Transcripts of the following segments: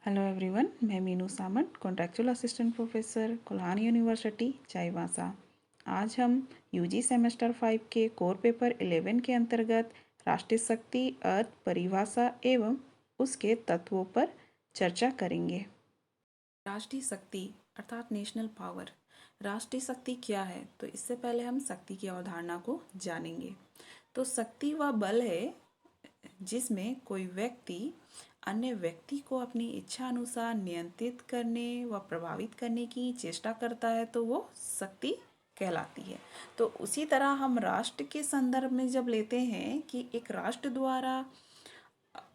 Hello everyone, मैं Meenu Samant, contractual assistant professor, Kolhan university, Chaibasa. आज हम यूजी सेमेस्टर 5 के कोर पेपर 11 के अंतर्गत राष्ट्रीय शक्ति अर्थ परिभाषा एवं उसके तत्वों पर चर्चा करेंगे। राष्ट्रीय शक्ति अर्थात नेशनल पावर। राष्ट्रीय शक्ति क्या है, तो इससे पहले हम शक्ति की अवधारणा को जानेंगे। तो शक्ति वह बल है जिसमें कोई व्यक्ति अन्य व्यक्ति को अपनी इच्छा अनुसार नियंत्रित करने व प्रभावित करने की चेष्टा करता है, तो वो शक्ति कहलाती है। तो उसी तरह हम राष्ट्र के संदर्भ में जब लेते हैं कि एक राष्ट्र द्वारा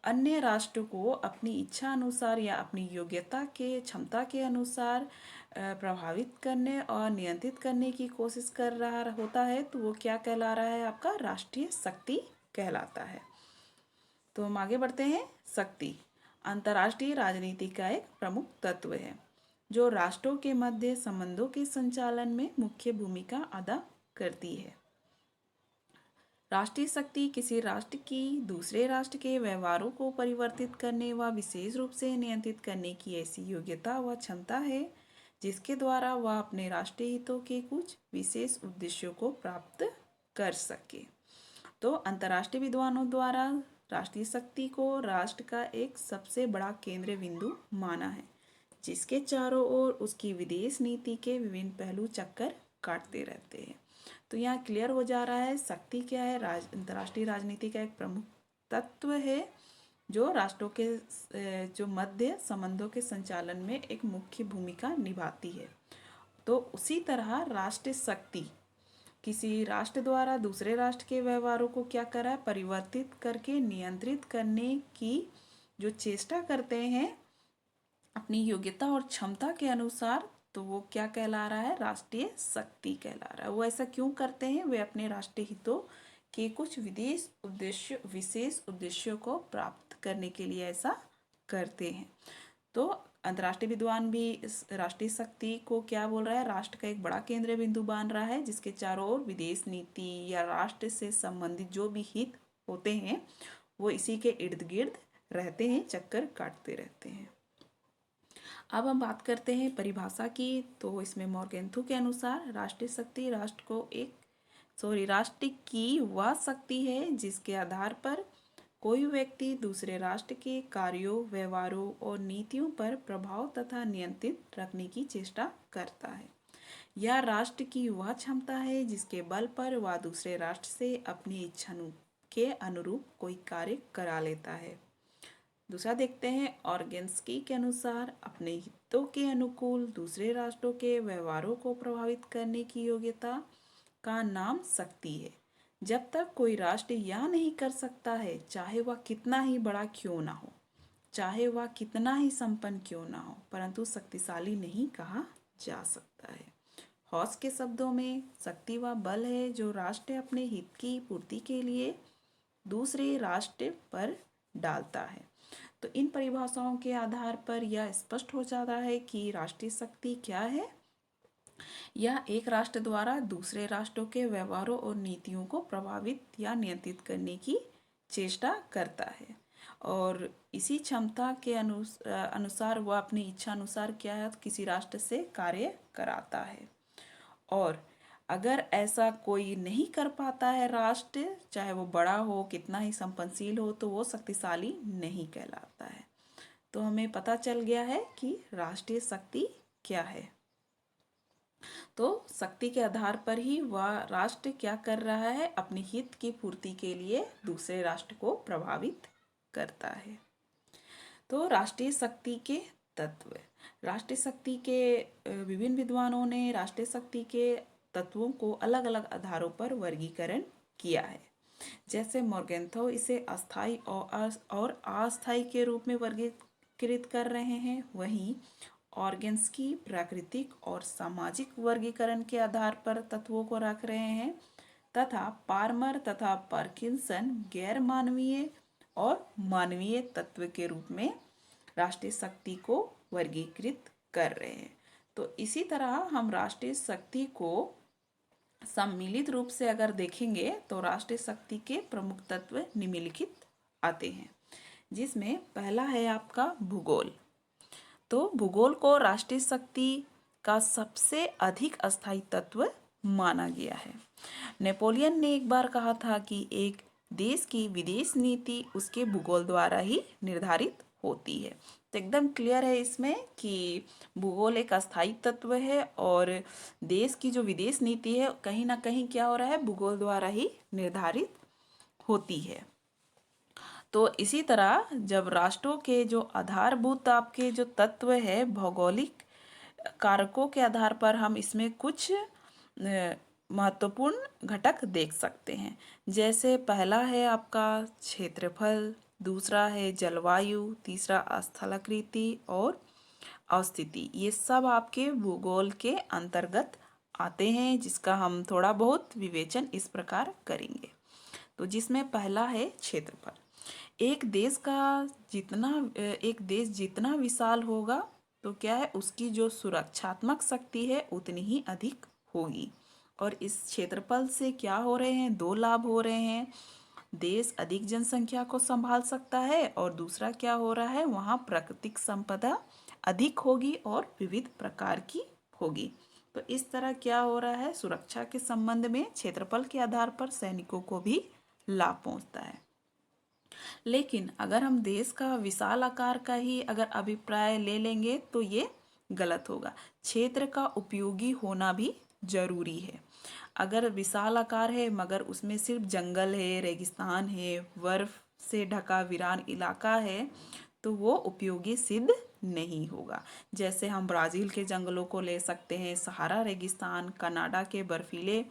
अन्य राष्ट्र को अपनी इच्छा अनुसार या अपनी योग्यता के क्षमता के अनुसार प्रभावित करने और नियंत्रित करने की कोशिश कर रहा होता है, तो वो क्या कहला रहा है, आपका राष्ट्रीय शक्ति कहलाता है। तो हम आगे बढ़ते हैं। शक्ति अंतर्राष्ट्रीय राजनीति का एक प्रमुख तत्व है जो राष्ट्रों के मध्य संबंधों के संचालन में मुख्य भूमिका अदा करती है। राष्ट्रीय शक्ति किसी राष्ट्र की दूसरे राष्ट्र के व्यवहारों को परिवर्तित करने व विशेष रूप से नियंत्रित करने की ऐसी योग्यता व क्षमता है जिसके द्वारा वह अपने राष्ट्रीय हितों के कुछ विशेष उद्देश्यों को प्राप्त कर सके। तो अंतर्राष्ट्रीय विद्वानों द्वारा राष्ट्रीय शक्ति को राष्ट्र का एक सबसे बड़ा केंद्र बिंदु माना है जिसके चारों ओर उसकी विदेश नीति के विभिन्न पहलू चक्कर काटते रहते हैं। तो यहाँ क्लियर हो जा रहा है शक्ति क्या है। अंतर्राष्ट्रीय राजनीति का एक प्रमुख तत्व है जो राष्ट्रों के जो मध्य संबंधों के संचालन में एक मुख्य भूमिका निभाती है। तो उसी तरह राष्ट्रीय शक्ति किसी राष्ट्र द्वारा दूसरे राष्ट्र के व्यवहारों को क्या करा है, परिवर्तित करके नियंत्रित करने की जो चेष्टा करते हैं अपनी योग्यता और क्षमता के अनुसार, तो वो क्या कहला रहा है, राष्ट्रीय शक्ति कहला रहा है। वो ऐसा क्यों करते हैं, वे अपने राष्ट्रीय हितों के कुछ विशेष उद्देश्यों को प्राप्त करने के लिए ऐसा करते हैं। तो अंतर्राष्ट्रीय विद्वान भी इस राष्ट्रीय शक्ति को क्या बोल रहा है, राष्ट्र का एक बड़ा केंद्रीय बिंदु मान रहा है जिसके चारों ओर विदेश नीति या राष्ट्र से संबंधित जो भी हित होते हैं वो इसी के इर्द गिर्द रहते हैं, चक्कर काटते रहते हैं। अब हम बात करते हैं परिभाषा की। तो इसमें मॉर्गेंथु के अनुसार राष्ट्रीय शक्ति राष्ट्र की वह शक्ति है जिसके आधार पर कोई व्यक्ति दूसरे राष्ट्र के कार्यों, व्यवहारों और नीतियों पर प्रभाव तथा नियंत्रित रखने की चेष्टा करता है। यह राष्ट्र की वह क्षमता है जिसके बल पर वह दूसरे राष्ट्र से अपनी इच्छा के अनुरूप कोई कार्य करा लेता है। दूसरा देखते हैं ऑर्गेन्स्की के अनुसार अपने हितों के अनुकूल दूसरे राष्ट्रों के व्यवहारों को प्रभावित करने की योग्यता का नाम शक्ति है। जब तक कोई राष्ट्र यह नहीं कर सकता है, चाहे वह कितना ही बड़ा क्यों ना हो, चाहे वह कितना ही संपन्न क्यों ना हो, परंतु शक्तिशाली नहीं कहा जा सकता है। हॉस के शब्दों में शक्ति वह बल है जो राष्ट्र अपने हित की पूर्ति के लिए दूसरे राष्ट्र पर डालता है। तो इन परिभाषाओं के आधार पर यह स्पष्ट हो जाता है कि राष्ट्रीय शक्ति क्या है। यह एक राष्ट्र द्वारा दूसरे राष्ट्रों के व्यवहारों और नीतियों को प्रभावित या नियंत्रित करने की चेष्टा करता है और इसी क्षमता के अनुसार वह अपनी इच्छा अनुसार क्या है, किसी राष्ट्र से कार्य कराता है। और अगर ऐसा कोई नहीं कर पाता है राष्ट्र, चाहे वो बड़ा हो, कितना ही संपन्नशील हो, तो वो शक्तिशाली नहीं कहलाता है। तो हमें पता चल गया है कि राष्ट्रीय शक्ति क्या है। तो शक्ति के आधार पर ही वह राष्ट्र क्या कर रहा है, अपने हित की पूर्ति के लिए दूसरे राष्ट्र को प्रभावित करता है। तो राष्ट्रीय शक्ति के तत्व। राष्ट्रीय शक्ति के विभिन्न विद्वानों ने राष्ट्रीय शक्ति के तत्वों को अलग अलग आधारों पर वर्गीकरण किया है। जैसे मॉर्गेंथो इसे अस्थाई और अस्थाई के रूप में वर्गीकृत कर रहे हैं, वहीं ऑर्गेन्स्की प्राकृतिक और सामाजिक वर्गीकरण के आधार पर तत्वों को रख रहे हैं तथा पार्मर तथा पार्किंसन गैर मानवीय और मानवीय तत्व के रूप में राष्ट्रीय शक्ति को वर्गीकृत कर रहे हैं। तो इसी तरह हम राष्ट्रीय शक्ति को सम्मिलित रूप से अगर देखेंगे तो राष्ट्रीय शक्ति के प्रमुख तत्व निम्नलिखित आते हैं, जिसमें पहला है आपका भूगोल। तो भूगोल को राष्ट्रीय शक्ति का सबसे अधिक अस्थायी तत्व माना गया है। नेपोलियन ने एक बार कहा था कि एक देश की विदेश नीति उसके भूगोल द्वारा ही निर्धारित होती है। तो एकदम क्लियर है इसमें कि भूगोल एक अस्थायी तत्व है और देश की जो विदेश नीति है कहीं ना कहीं क्या हो रहा है, भूगोल द्वारा ही निर्धारित होती है। तो इसी तरह जब राष्ट्रों के जो आधारभूत आपके जो तत्व है भौगोलिक कारकों के आधार पर हम इसमें कुछ महत्वपूर्ण घटक देख सकते हैं। जैसे पहला है आपका क्षेत्रफल, दूसरा है जलवायु, तीसरा स्थलाकृति और अवस्थिति। ये सब आपके भूगोल के अंतर्गत आते हैं, जिसका हम थोड़ा बहुत विवेचन इस प्रकार करेंगे। तो जिसमें पहला है क्षेत्रफल। एक देश जितना विशाल होगा तो क्या है, उसकी जो सुरक्षात्मक शक्ति है उतनी ही अधिक होगी। और इस क्षेत्रफल से क्या हो रहे हैं, दो लाभ हो रहे हैं। देश अधिक जनसंख्या को संभाल सकता है और दूसरा क्या हो रहा है, वहाँ प्राकृतिक संपदा अधिक होगी और विविध प्रकार की होगी। तो इस तरह क्या हो रहा है, सुरक्षा के संबंध में क्षेत्रफल के आधार पर सैनिकों को भी लाभ पहुंचता है। लेकिन अगर हम देश का विशाल आकार का ही अगर अभिप्राय ले लेंगे तो ये गलत होगा। क्षेत्र का उपयोगी होना भी जरूरी है। अगर विशाल आकार है मगर उसमें सिर्फ जंगल है, रेगिस्तान है, बर्फ से ढका वीरान इलाका है तो वो उपयोगी सिद्ध नहीं होगा। जैसे हम ब्राज़ील के जंगलों को ले सकते हैं, सहारा रेगिस्तान, कनाडा के बर्फीले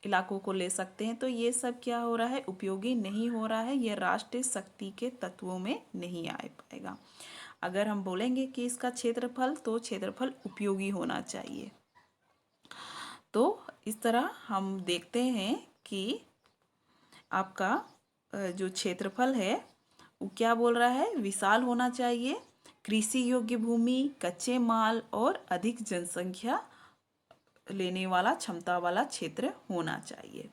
इलाकों को ले सकते हैं। तो ये सब क्या हो रहा है, उपयोगी नहीं हो रहा है, ये राष्ट्रीय शक्ति के तत्वों में नहीं आ पाएगा। अगर हम बोलेंगे कि इसका क्षेत्रफल, तो क्षेत्रफल उपयोगी होना चाहिए। तो इस तरह हम देखते हैं कि आपका जो क्षेत्रफल है वो क्या बोल रहा है, विशाल होना चाहिए, कृषि योग्य भूमि, कच्चे माल और अधिक जनसंख्या लेने वाला क्षमता वाला क्षेत्र होना चाहिए।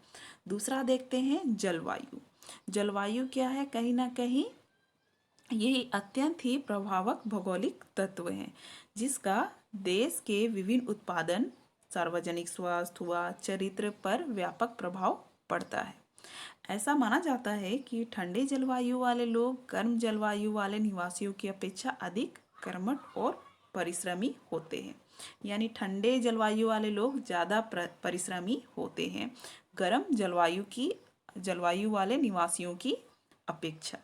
दूसरा देखते हैं जलवायु। जलवायु क्या है, कहीं ना कहीं ये अत्यंत ही प्रभावक भौगोलिक तत्व है जिसका देश के विभिन्न उत्पादन, सार्वजनिक स्वास्थ्य व चरित्र पर व्यापक प्रभाव पड़ता है। ऐसा माना जाता है कि ठंडे जलवायु वाले लोग गर्म जलवायु वाले निवासियों की अपेक्षा अधिक कर्मठ और परिश्रमी होते हैं। यानी ठंडे जलवायु वाले लोग ज़्यादा परिश्रमी होते हैं गर्म जलवायु वाले निवासियों की अपेक्षा।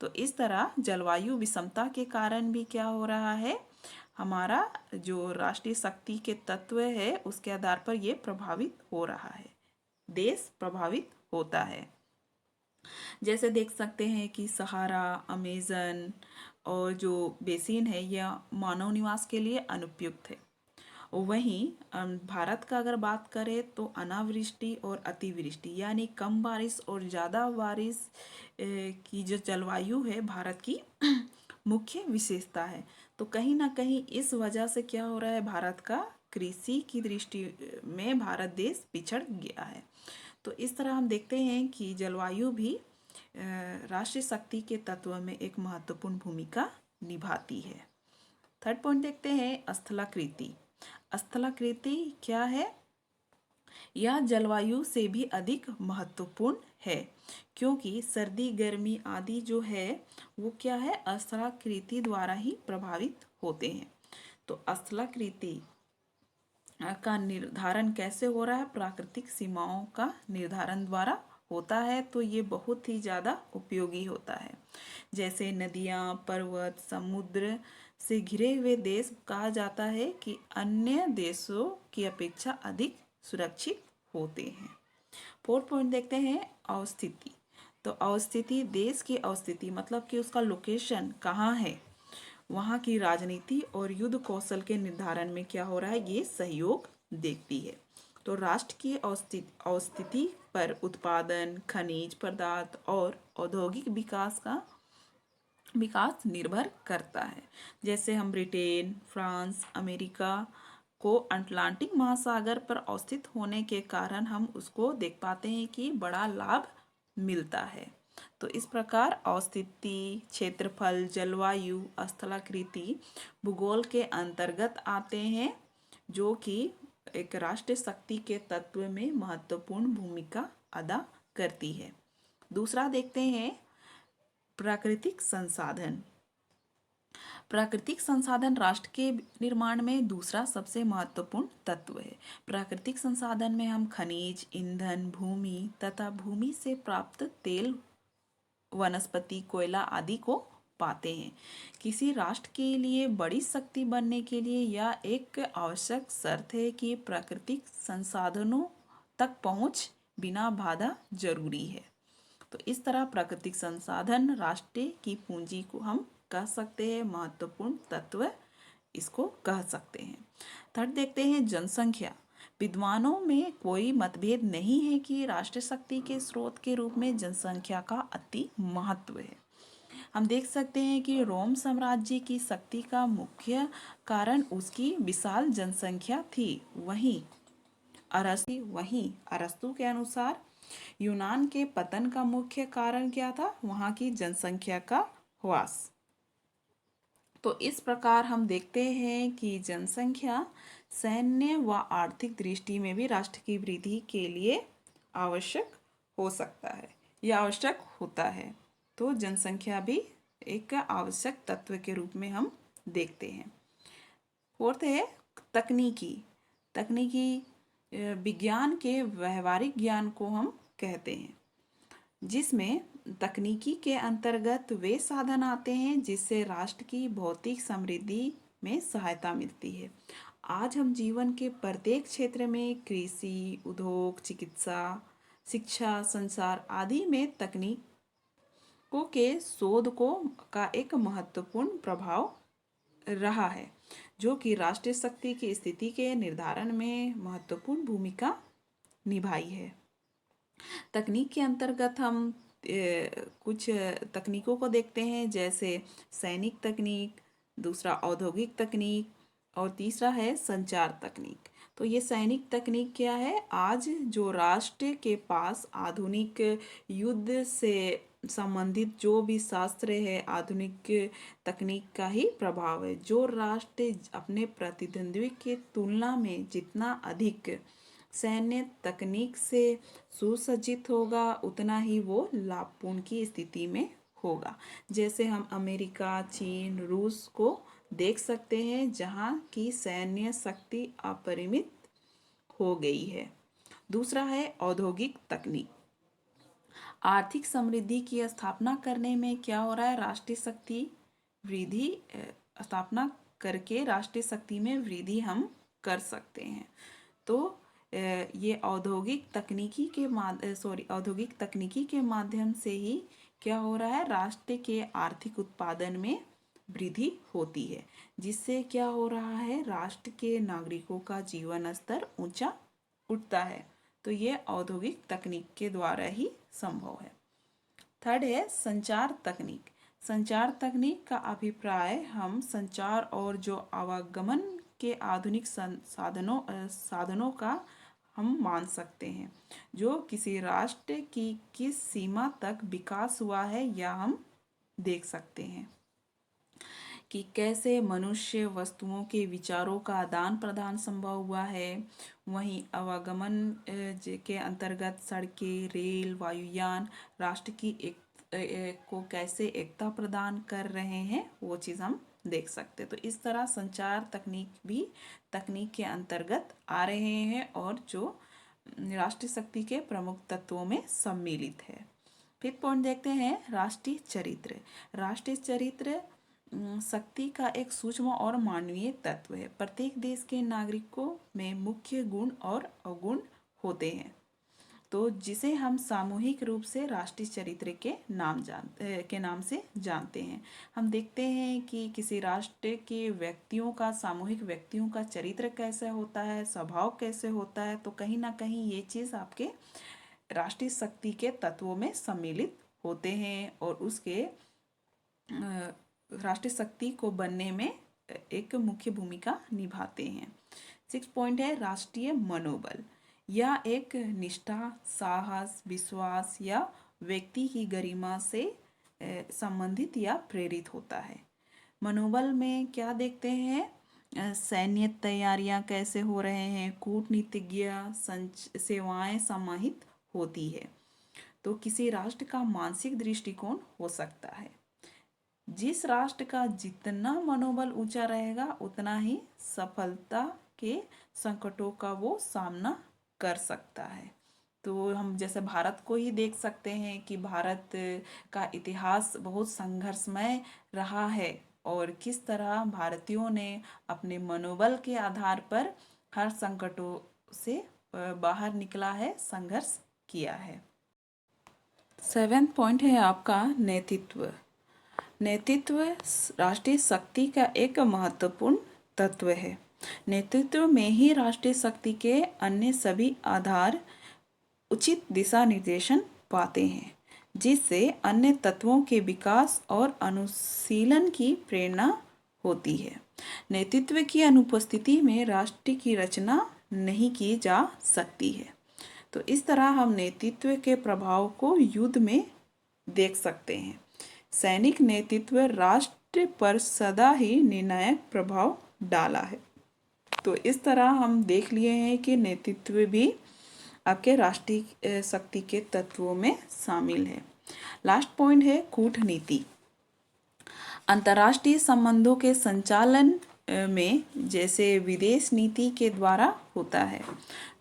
तो इस तरह जलवायु विषमता के कारण भी क्या हो रहा है, हमारा जो राष्ट्रीय शक्ति के तत्व है उसके आधार पर ये प्रभावित हो रहा है, देश प्रभावित होता है। जैसे देख सकते हैं कि सहारा, अमेजन और जो बेसिन है यह मानव निवास के लिए अनुपयुक्त है। वहीं भारत का अगर बात करें तो अनावृष्टि और अतिवृष्टि यानी कम बारिश और ज़्यादा बारिश की जो जलवायु है भारत की मुख्य विशेषता है। तो कहीं ना कहीं इस वजह से क्या हो रहा है, भारत का कृषि की दृष्टि में भारत देश पिछड़ गया है। तो इस तरह हम देखते हैं कि जलवायु भी राष्ट्रीय शक्ति के तत्व में एक महत्वपूर्ण भूमिका निभाती है। थर्ड पॉइंट देखते हैं स्थलाकृति। स्थलाकृति क्या है, यह जलवायु से भी अधिक महत्वपूर्ण है क्योंकि सर्दी गर्मी आदि जो है वो क्या है, स्थलाकृति द्वारा ही प्रभावित होते हैं। तो स्थलाकृति का निर्धारण कैसे हो रहा है, प्राकृतिक सीमाओं का निर्धारण द्वारा होता है। तो ये बहुत ही ज़्यादा उपयोगी होता है। जैसे नदियाँ, पर्वत, समुद्र से घिरे हुए देश कहा जाता है कि अन्य देशों की अपेक्षा अधिक सुरक्षित होते हैं। फोर्थ पॉइंट देखते हैं अवस्थिति। तो अवस्थिति देश की अवस्थिति मतलब कि उसका लोकेशन कहाँ है, वहाँ की राजनीति और युद्ध कौशल के निर्धारण में क्या हो रहा है, ये सहयोग देखती है। तो राष्ट्र की अवस्थिति पर उत्पादन, खनिज पदार्थ और औद्योगिक विकास निर्भर करता है। जैसे हम ब्रिटेन, फ्रांस, अमेरिका को अटलांटिक महासागर पर अवस्थित होने के कारण हम उसको देख पाते हैं कि बड़ा लाभ मिलता है। तो इस प्रकार अवस्थिति, क्षेत्रफल, जलवायु, स्थलाकृति भूगोल के अंतर्गत आते हैं, जो कि एक राष्ट्रीय शक्ति के तत्व में महत्वपूर्ण भूमिका अदा करती है। दूसरा देखते हैं प्राकृतिक संसाधन। प्राकृतिक संसाधन राष्ट्र के निर्माण में दूसरा सबसे महत्वपूर्ण तत्व है। प्राकृतिक संसाधन में हम खनिज, ईंधन, भूमि तथा भूमि से प्राप्त तेल, वनस्पति, कोयला आदि को पाते हैं। किसी राष्ट्र के लिए बड़ी शक्ति बनने के लिए यह एक आवश्यक शर्त है कि प्राकृतिक संसाधनों तक पहुंच बिना बाधा जरूरी है। तो इस तरह प्राकृतिक संसाधन राष्ट्र की पूंजी को हम कह सकते हैं, महत्वपूर्ण तत्व इसको कह सकते हैं। थर्ड देखते हैं जनसंख्या। विद्वानों में कोई मतभेद नहीं है कि राष्ट्रीय शक्ति के स्रोत के रूप में जनसंख्या का अति महत्व है। हम देख सकते हैं कि रोम साम्राज्य की शक्ति का मुख्य कारण उसकी विशाल जनसंख्या थी। वहीं अरस्तु के अनुसार यूनान के पतन का मुख्य कारण क्या था? वहाँ की जनसंख्या का ह्रास। तो इस प्रकार हम देखते हैं कि जनसंख्या सैन्य व आर्थिक दृष्टि में भी राष्ट्र की वृद्धि के लिए आवश्यक हो सकता है या आवश्यक होता है। तो जनसंख्या भी एक आवश्यक तत्व के रूप में हम देखते हैं। फोर्थ है तकनीकी विज्ञान के व्यवहारिक ज्ञान को हम कहते हैं, जिसमें तकनीकी के अंतर्गत वे साधन आते हैं जिससे राष्ट्र की भौतिक समृद्धि में सहायता मिलती है। आज हम जीवन के प्रत्येक क्षेत्र में कृषि, उद्योग, चिकित्सा, शिक्षा, संचार आदि में तकनीकों के शोध का एक महत्वपूर्ण प्रभाव रहा है, जो कि राष्ट्रीय शक्ति की स्थिति के निर्धारण में महत्वपूर्ण भूमिका निभाई है। तकनीक के अंतर्गत हम कुछ तकनीकों को देखते हैं, जैसे सैनिक तकनीक, दूसरा औद्योगिक तकनीक और तीसरा है संचार तकनीक। तो ये सैनिक तकनीक क्या है? आज जो राष्ट्र के पास आधुनिक युद्ध से संबंधित जो भी शास्त्र है, आधुनिक तकनीक का ही प्रभाव है। जो राष्ट्र अपने प्रतिद्वंद्वी के तुलना में जितना अधिक सैन्य तकनीक से सुसज्जित होगा, उतना ही वो लाभपूर्ण की स्थिति में होगा। जैसे हम अमेरिका, चीन, रूस को देख सकते हैं, जहाँ की सैन्य शक्ति अपरिमित हो गई है। दूसरा है औद्योगिक तकनीक। आर्थिक समृद्धि की स्थापना करने में क्या हो रहा है? राष्ट्रीय शक्ति वृद्धि स्थापना करके राष्ट्रीय शक्ति में वृद्धि हम कर सकते हैं। तो ये औद्योगिक तकनीकी के माध्यम से ही क्या हो रहा है? राष्ट्र के आर्थिक उत्पादन में वृद्धि होती है, जिससे क्या हो रहा है? राष्ट्र के नागरिकों का जीवन स्तर ऊंचा उठता है। तो ये औद्योगिक तकनीक के द्वारा ही संभव है। थर्ड है संचार तकनीक। संचार तकनीक का अभिप्राय हम संचार और जो आवागमन के आधुनिक साधनों का हम मान सकते हैं, जो किसी राष्ट्र की किस सीमा तक विकास हुआ है या हम देख सकते हैं कि कैसे मनुष्य, वस्तुओं के विचारों का आदान प्रदान संभव हुआ है। वहीं आवागमन के अंतर्गत सड़कें, रेल, वायुयान राष्ट्र की को कैसे एकता प्रदान कर रहे हैं, वो चीज़ हम देख सकते। तो इस तरह संचार तकनीक भी तकनीक के अंतर्गत आ रहे हैं और जो राष्ट्रीय शक्ति के प्रमुख तत्वों में सम्मिलित है। फिफ्थ पॉइंट देखते हैं राष्ट्रीय चरित्र। राष्ट्रीय चरित्र शक्ति का एक सूक्ष्म और मानवीय तत्व है। प्रत्येक देश के नागरिकों में मुख्य गुण और अवगुण होते हैं, तो जिसे हम सामूहिक रूप से राष्ट्रीय चरित्र के नाम से जानते हैं। हम देखते हैं कि किसी राष्ट्र के सामूहिक व्यक्तियों का चरित्र कैसे होता है, स्वभाव कैसे होता है, तो कहीं ना कहीं ये चीज़ आपके राष्ट्रीय शक्ति के तत्वों में सम्मिलित होते हैं और उसके राष्ट्रीय शक्ति को बनने में एक मुख्य भूमिका निभाते हैं। 6 पॉइंट है राष्ट्रीय मनोबल। यह एक निष्ठा, साहस, विश्वास या व्यक्ति की गरिमा से संबंधित या प्रेरित होता है। मनोबल में क्या देखते हैं? सैन्य तैयारियां कैसे हो रहे हैं, कूटनीतिज्ञ सेवाएं समाहित होती है। तो किसी राष्ट्र का मानसिक दृष्टिकोण हो सकता है। जिस राष्ट्र का जितना मनोबल ऊंचा रहेगा उतना ही सफलता के संकटों का वो सामना कर सकता है। तो हम जैसे भारत को ही देख सकते हैं कि भारत का इतिहास बहुत संघर्षमय रहा है और किस तरह भारतीयों ने अपने मनोबल के आधार पर हर संकटों से बाहर निकला है, संघर्ष किया है। 7वां पॉइंट है आपका नेतृत्व। नेतृत्व राष्ट्रीय शक्ति का एक महत्वपूर्ण तत्व है। नेतृत्व में ही राष्ट्रीय शक्ति के अन्य सभी आधार उचित दिशा निर्देशन पाते हैं, जिससे अन्य तत्वों के विकास और अनुशीलन की प्रेरणा होती है। नेतृत्व की अनुपस्थिति में राष्ट्र की रचना नहीं की जा सकती है। तो इस तरह हम नेतृत्व के प्रभाव को युद्ध में देख सकते हैं। सैनिक नेतृत्व राष्ट्र पर सदा ही निर्णायक प्रभाव डाला है। तो इस तरह हम देख लिए हैं कि नेतृत्व भी आपके राष्ट्रीय शक्ति के तत्वों में शामिल है। लास्ट पॉइंट है कूटनीति। अंतर्राष्ट्रीय संबंधों के संचालन में जैसे विदेश नीति के द्वारा होता है,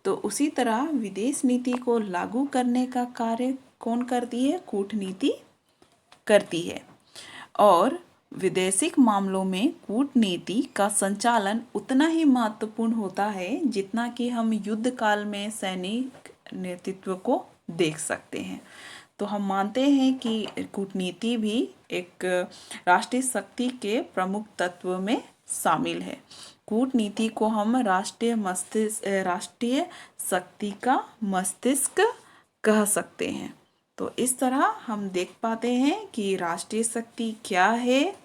तो उसी तरह विदेश नीति को लागू करने का कार्य कौन करती है? कूटनीति करती है। और विदेशिक मामलों में कूटनीति का संचालन उतना ही महत्वपूर्ण होता है जितना कि हम युद्ध काल में सैनिक नेतृत्व को देख सकते हैं। तो हम मानते हैं कि कूटनीति भी एक राष्ट्रीय शक्ति के प्रमुख तत्व में शामिल है। कूटनीति को हम राष्ट्रीय शक्ति का मस्तिष्क कह सकते हैं। तो इस तरह हम देख पाते हैं कि राष्ट्रीय शक्ति क्या है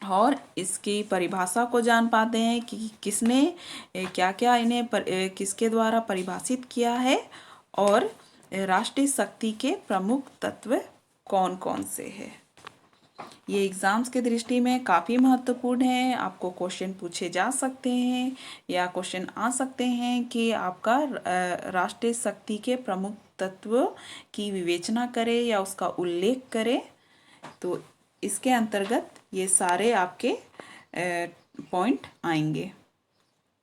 और इसकी परिभाषा को जान पाते हैं कि किसने क्या क्या इन्हें किसके द्वारा परिभाषित किया है और राष्ट्रीय शक्ति के प्रमुख तत्व कौन कौन से हैं। ये एग्ज़ाम्स के दृष्टि में काफ़ी महत्वपूर्ण है। आपको क्वेश्चन पूछे जा सकते हैं या क्वेश्चन आ सकते हैं कि आपका राष्ट्रीय शक्ति के प्रमुख तत्व की विवेचना करे या उसका उल्लेख करे। तो इसके अंतर्गत ये सारे आपके पॉइंट आएंगे।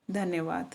धन्यवाद।